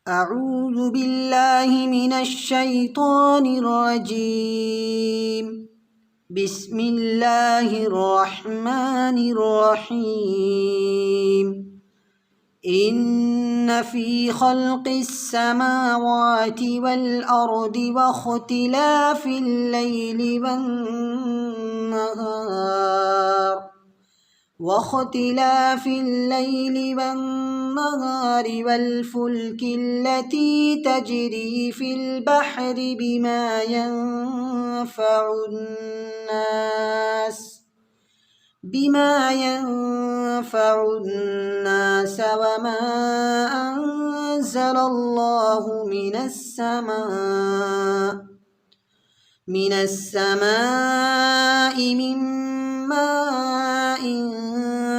أعوذ بالله من الشيطان الرجيم. بسم الله الرحمن الرحيم. إن في خلق السماوات والأرض واختلاف الليل والنهار والفلك التي تجري في البحر بما ينفع الناس وما أنزل الله من السماء من ماء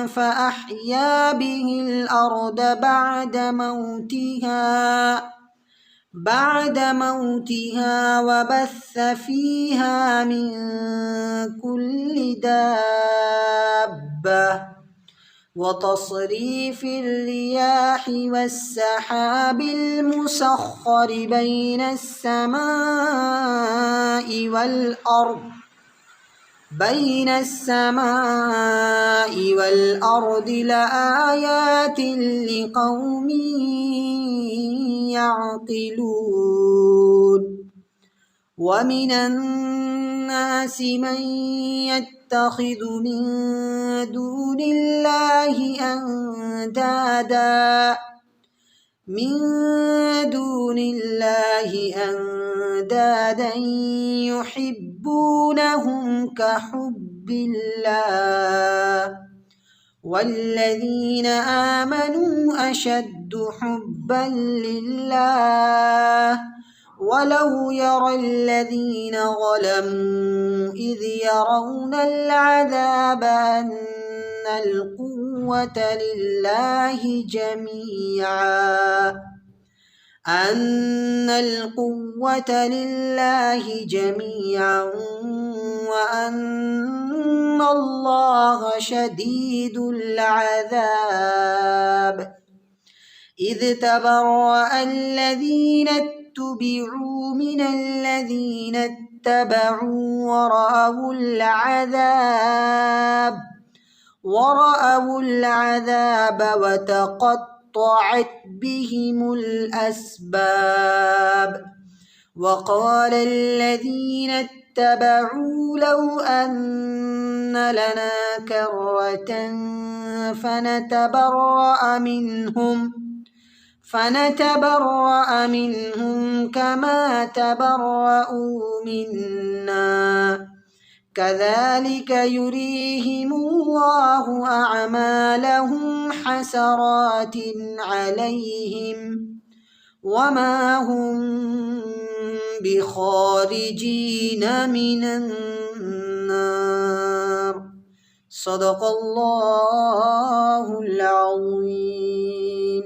فأحيا به الأرض بعد موتها وبث فيها من كل دابة وتصريف الرياح والسحاب المسخر بين السماء والأرض لآيات لقوم يعقلون. ومن الناس من يتخذ من دون الله أندادا يحبونهم كحب الله والذين آمنوا أشد حبا لله ولو يرى الذين ظلموا إذ يرون العذاب أن القوة لله جميعا وأن الله شديد العذاب. إذ تبرأ الذين اتبعوا من الذين اتبعوا ورأوا العذاب وتقطعت بهم الأسباب. وقال الذين اتبعوا لو أن لنا كرة فنتبرأ منهم كما تبرأوا منا كذلك يريهم الله أعمالهم حسرات عليهم وما هم بخارجين من النار. صدق الله العظيم.